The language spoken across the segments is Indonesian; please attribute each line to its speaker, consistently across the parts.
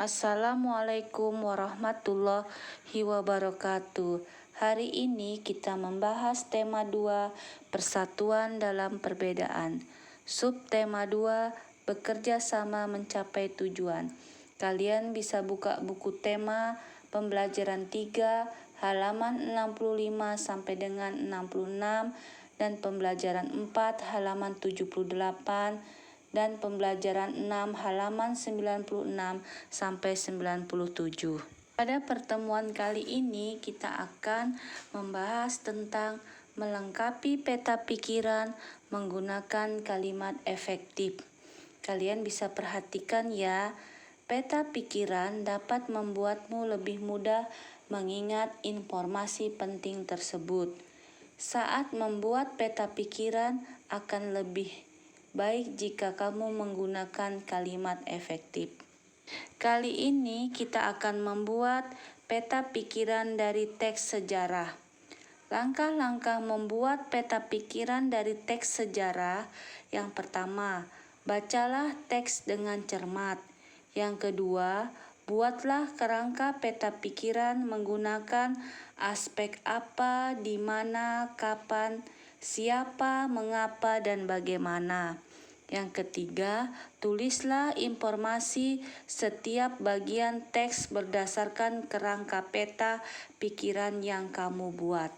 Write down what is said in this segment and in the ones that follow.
Speaker 1: Assalamualaikum warahmatullahi wabarakatuh. Hari ini kita membahas tema 2, persatuan dalam perbedaan. Subtema 2, bekerja sama mencapai tujuan. Kalian bisa buka buku tema pembelajaran 3 halaman 65 sampai dengan 66 dan pembelajaran 4 halaman 78 dan pembelajaran 6 halaman 96 sampai 97. Pada pertemuan kali ini kita akan membahas tentang melengkapi peta pikiran menggunakan kalimat efektif. Kalian bisa perhatikan ya, peta pikiran dapat membuatmu lebih mudah mengingat informasi penting tersebut. Saat membuat peta pikiran akan lebih baik jika kamu menggunakan kalimat efektif. Kali ini kita akan membuat peta pikiran dari teks sejarah. Langkah-langkah membuat peta pikiran dari teks sejarah. Yang pertama, bacalah teks dengan cermat. Yang kedua, buatlah kerangka peta pikiran menggunakan aspek apa, di mana, kapan, siapa, mengapa, dan bagaimana. Yang ketiga, tulislah informasi setiap bagian teks berdasarkan kerangka peta pikiran yang kamu buat.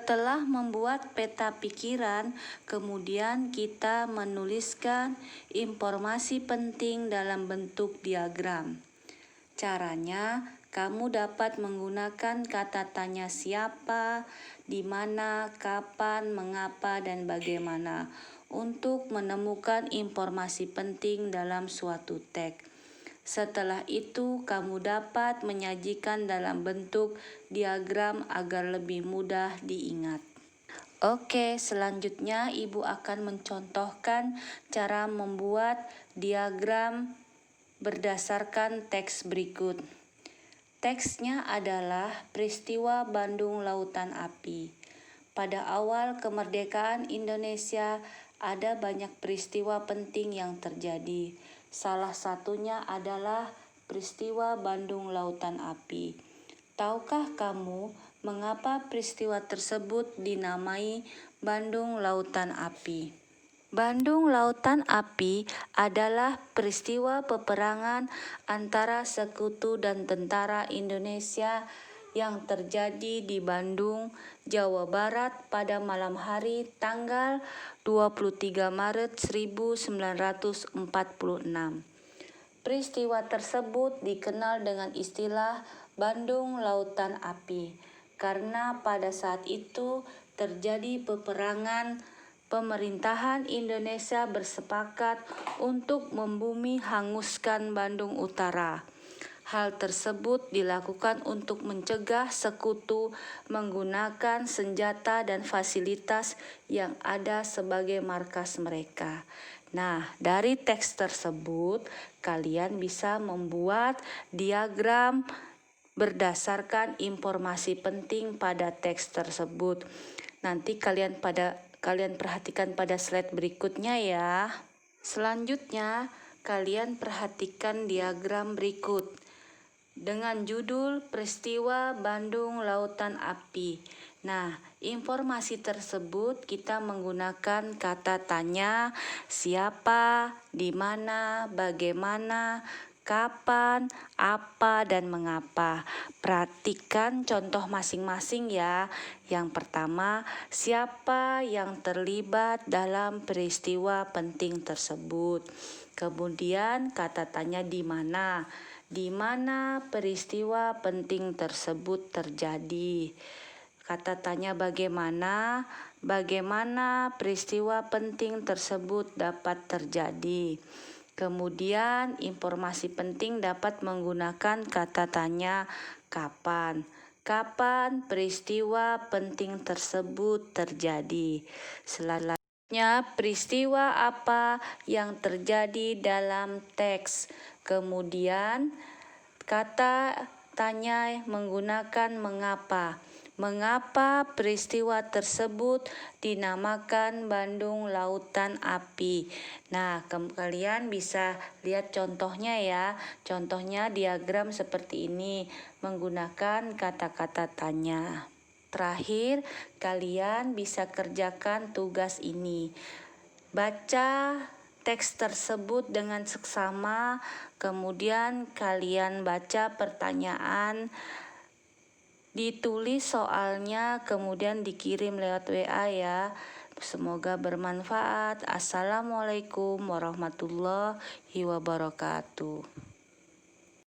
Speaker 1: Setelah membuat peta pikiran, kemudian kita menuliskan informasi penting dalam bentuk diagram. Caranya, kamu dapat menggunakan kata tanya siapa, di mana, kapan, mengapa, dan bagaimana untuk menemukan informasi penting dalam suatu teks. Setelah itu, kamu dapat menyajikan dalam bentuk diagram agar lebih mudah diingat. Oke, selanjutnya Ibu akan mencontohkan cara membuat diagram berdasarkan teks berikut. Teksnya adalah peristiwa Bandung Lautan Api. Pada awal kemerdekaan Indonesia ada banyak peristiwa penting yang terjadi. Salah satunya adalah peristiwa Bandung Lautan Api. Tahukah kamu mengapa peristiwa tersebut dinamai Bandung Lautan Api? Bandung Lautan Api adalah peristiwa peperangan antara sekutu dan tentara Indonesia yang terjadi di Bandung, Jawa Barat pada malam hari tanggal 23 Maret 1946. Peristiwa tersebut dikenal dengan istilah Bandung Lautan Api karena pada saat itu terjadi peperangan. Pemerintahan Indonesia bersepakat untuk membumi hanguskan Bandung Utara. Hal tersebut dilakukan untuk mencegah sekutu menggunakan senjata dan fasilitas yang ada sebagai markas mereka. Nah, dari teks tersebut kalian bisa membuat diagram berdasarkan informasi penting pada teks tersebut. Nanti kalian perhatikan pada slide berikutnya ya. Selanjutnya, kalian perhatikan diagram berikut dengan judul peristiwa Bandung Lautan Api. Nah, informasi tersebut kita menggunakan kata tanya, siapa, di mana, bagaimana, kapan, apa, dan mengapa. Perhatikan contoh masing-masing ya. Yang pertama, siapa yang terlibat dalam peristiwa penting tersebut. Kemudian kata tanya di mana. Di mana peristiwa penting tersebut terjadi. Kata tanya bagaimana. Bagaimana peristiwa penting tersebut dapat terjadi. Kemudian informasi penting dapat menggunakan kata tanya kapan. Kapan peristiwa penting tersebut terjadi. Selanjutnya, peristiwa apa yang terjadi dalam teks. Kemudian kata tanya menggunakan mengapa. Mengapa peristiwa tersebut dinamakan Bandung Lautan Api? Nah, kalian bisa lihat contohnya ya. Contohnya diagram seperti ini menggunakan kata-kata tanya. Terakhir, kalian bisa kerjakan tugas ini. Baca teks tersebut dengan seksama, kemudian kalian baca pertanyaan, ditulis soalnya, kemudian dikirim lewat WA ya. Semoga bermanfaat. Assalamualaikum warahmatullahi wabarakatuh.